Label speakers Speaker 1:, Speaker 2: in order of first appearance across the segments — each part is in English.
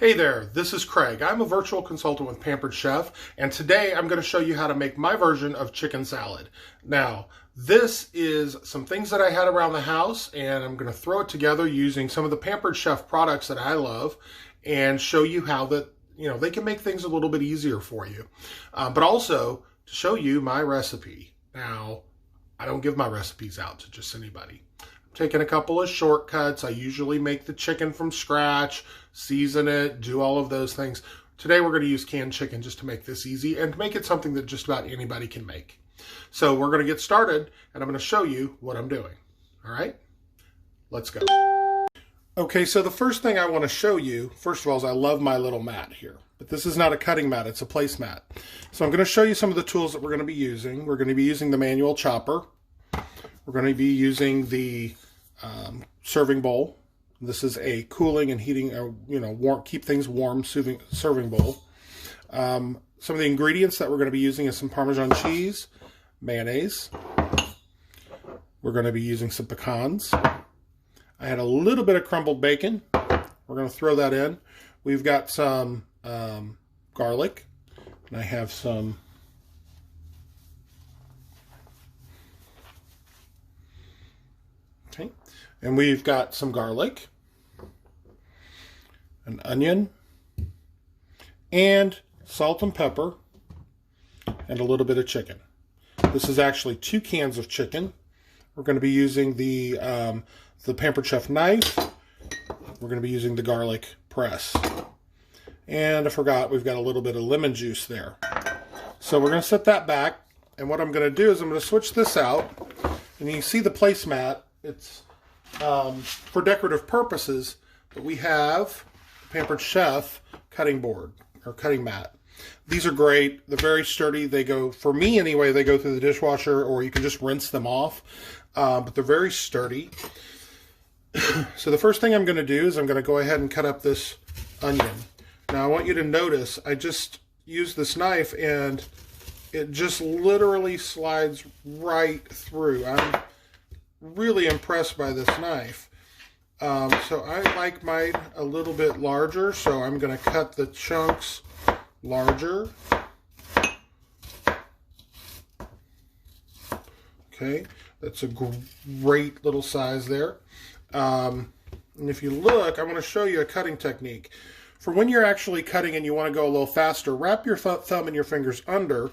Speaker 1: Hey there, this is Craig. I'm a virtual consultant with Pampered Chef, and today I'm going to show you how to make my version of chicken salad. Now, this is some things that I had around the house, and I'm going to throw it together using some of the Pampered Chef products that I love and show you how they can make things a little bit easier for you. But also to show you my recipe. Now, I don't give my recipes out to just anybody. Taking a couple of shortcuts. I usually make the chicken from scratch, season it, do all of those things. Today we're going to use canned chicken just to make this easy and to make it something that just about anybody can make. So we're going to get started and I'm going to show you what I'm doing. All right, let's go. Okay, so the first thing I want to show you, first of all, is I love my little mat here. But this is not a cutting mat, it's a placemat. So I'm going to show you some of the tools that we're going to be using. We're going to be using the manual chopper. We're going to be using the serving bowl. This is a cooling and heating, warm, keep things warm serving bowl. Some of the ingredients that we're going to be using is some Parmesan cheese, mayonnaise. We're going to be using some pecans. I had a little bit of crumbled bacon. We're going to throw that in. We've got some garlic, and I have some and we've got some garlic, an onion, and salt and pepper, and a little bit of chicken. This is actually 2 cans of chicken. We're going to be using the Pampered Chef knife. We're going to be using the garlic press. And I forgot, we've got a little bit of lemon juice there. So we're going to set that back. And what I'm going to do is I'm going to switch this out. And you can see the placemat. It's for decorative purposes, but we have the Pampered Chef cutting board or cutting mat. These are great. They're very sturdy. They go, for me anyway, they go through the dishwasher, or you can just rinse them off. But they're very sturdy. So the first thing I'm going to do is I'm going to go ahead and cut up this onion. Now I want you to notice I just used this knife and it just literally slides right through. I'm really impressed by this knife. So I like mine a little bit larger, so I'm going to cut the chunks larger. Okay, that's a great little size there. And if you look, I want to show you a cutting technique. For when you're actually cutting and you want to go a little faster, wrap your thumb and your fingers under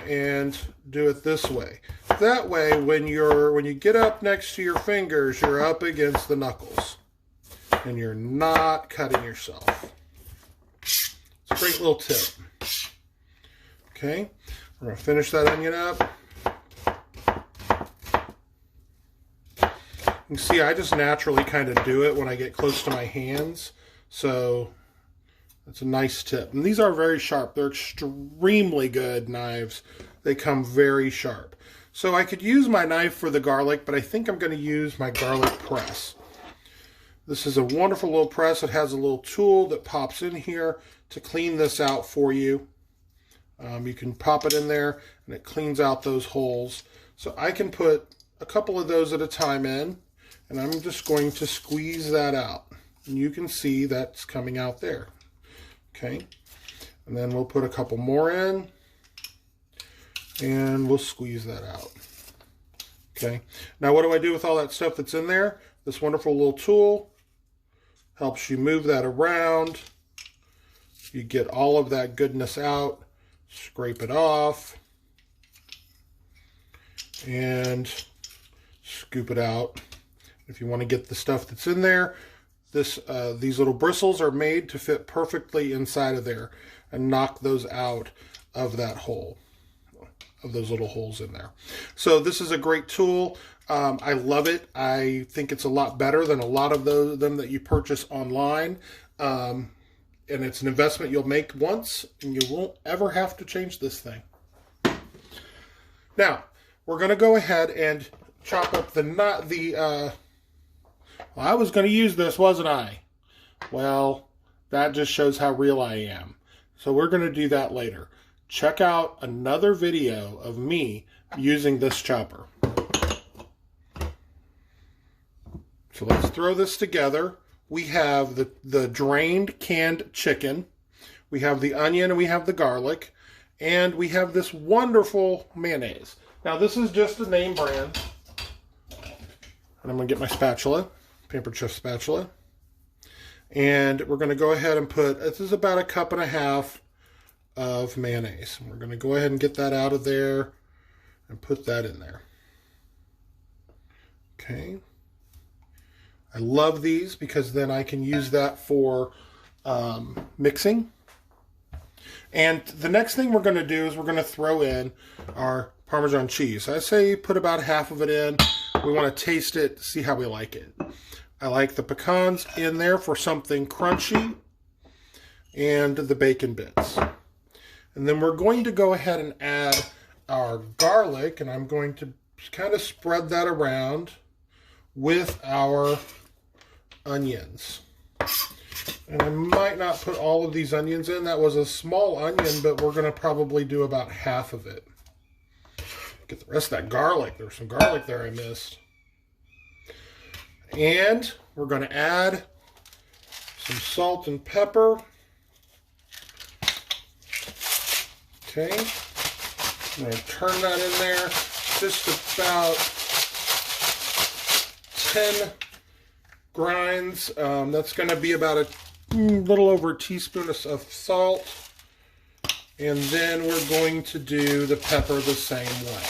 Speaker 1: and do it this way. That way, when you get up next to your fingers, you're up against the knuckles, and you're not cutting yourself. It's a great little tip. Okay, we're gonna finish that onion up. You can see I just naturally kind of do it when I get close to my hands, so that's a nice tip. And these are very sharp. They're extremely good knives. They come very sharp. So I could use my knife for the garlic, but I think I'm going to use my garlic press. This is a wonderful little press. It has a little tool that pops in here to clean this out for you. You can pop it in there and it cleans out those holes. So I can put a couple of those at a time in, and I'm just going to squeeze that out. And you can see that's coming out there. Okay, and then we'll put a couple more in. And we'll squeeze that out. Okay, now what do I do with all that stuff that's in there? This wonderful little tool helps you move that around. You get all of that goodness out, scrape it off, and scoop it out. If you want to get the stuff that's in there, these little bristles are made to fit perfectly inside of there and knock those out of that hole. Of those little holes in there. So this is a great tool. I love it. I think it's a lot better than a lot of them that you purchase online. And it's an investment you'll make once, and you won't ever have to change this thing. Now, we're going to go ahead and chop up well, I was going to use this, wasn't I? Well, that just shows how real I am. So we're going to do that later. Check out another video of me using this chopper. So let's throw this together. we have the drained canned chicken, we have the onion, and we have the garlic, and we have this wonderful mayonnaise. Now this is just a name brand. And I'm going to get my spatula, Pampered Chef spatula. And we're going to go ahead and put, this is about 1.5 cups of mayonnaise. We're going to go ahead and get that out of there and put that in there. Okay. I love these because then I can use that for mixing. And the next thing we're going to do is we're going to throw in our Parmesan cheese. I say put about half of it in. We want to taste it, see how we like it. I like the pecans in there for something crunchy, and the bacon bits. And then we're going to go ahead and add our garlic, and I'm going to kind of spread that around with our onions. And I might not put all of these onions in. That was a small onion, but we're going to probably do about half of it. Get the rest of that garlic. There's some garlic there I missed. And we're going to add some salt and pepper. Okay. I'm going to turn that in there. Just about 10 grinds. That's going to be about a little over a teaspoon of salt. And then we're going to do the pepper the same way.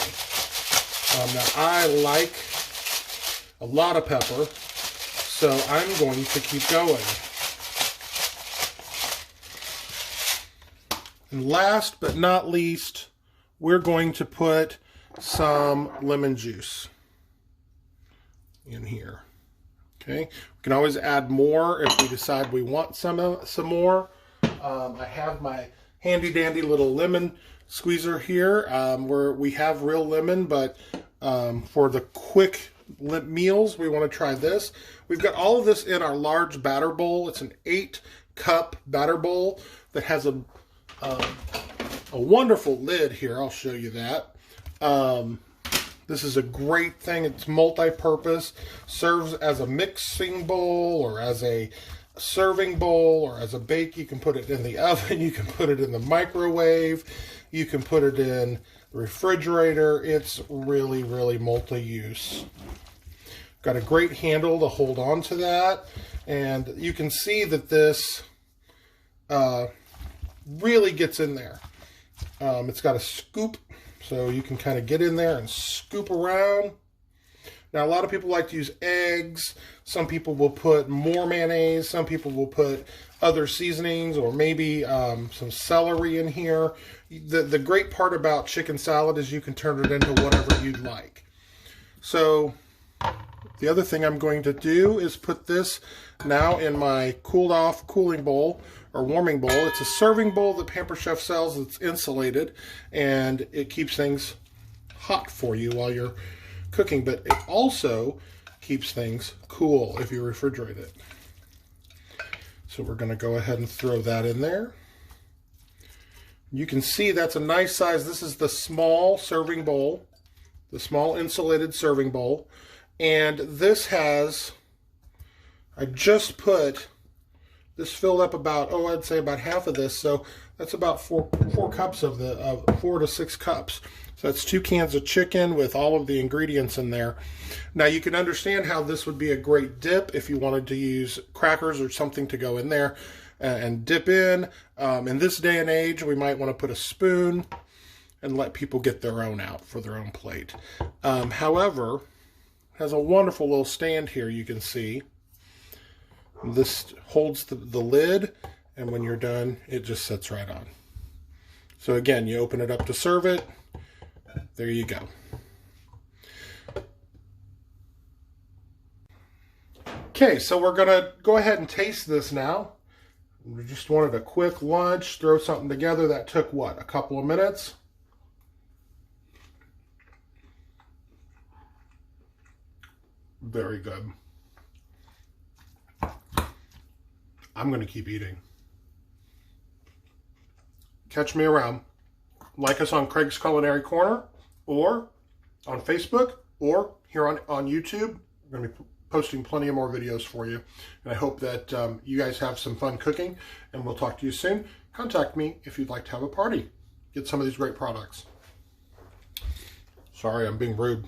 Speaker 1: Now I like a lot of pepper, so I'm going to keep going. And last but not least, we're going to put some lemon juice in here. Okay, we can always add more if we decide we want some more. I have my handy dandy little lemon squeezer here where we have real lemon, but for the quick meals we want to try this. We've got all of this in our large batter bowl. It's an 8-cup batter bowl that has a wonderful lid here. I'll show you that. This is a great thing. It's multi-purpose, serves as a mixing bowl or as a serving bowl or as a bake. You can put it in the oven, you can put it in the microwave, you can put it in the refrigerator. It's really, really multi-use. Got a great handle to hold on to that, and you can see that this really gets in there. It's got a scoop, so you can kind of get in there and scoop around. Now, a lot of people like to use eggs. Some people will put more mayonnaise. Some people will put other seasonings or maybe some celery in here. The great part about chicken salad is you can turn it into whatever you'd like. So the other thing I'm going to do is put this now in my cooled off cooling bowl or warming bowl. It's a serving bowl that Pampered Chef sells. It's insulated and it keeps things hot for you while you're cooking, but it also keeps things cool if you refrigerate it. So we're going to go ahead and throw that in there. You can see that's a nice size. This is the small serving bowl, the small insulated serving bowl, and this has, I just put, this filled up about, I'd say about half of this, so that's about four cups of 4 to 6 cups. So that's 2 cans of chicken with all of the ingredients in there. Now you can understand how this would be a great dip if you wanted to use crackers or something to go in there and dip in. In this day and age, we might want to put a spoon and let people get their own out for their own plate. However, it has a wonderful little stand here you can see. This holds the lid, and when you're done, it just sits right on. So again, you open it up to serve it. There you go. Okay, so we're going to go ahead and taste this now. We just wanted a quick lunch, throw something together. That took, what, a couple of minutes? Very good. I'm going to keep eating. Catch me around. Like us on Craig's Culinary Corner, or on Facebook, or here on YouTube. I'm going to be posting plenty of more videos for you. And I hope that you guys have some fun cooking, and we'll talk to you soon. Contact me if you'd like to have a party. Get some of these great products. Sorry, I'm being rude.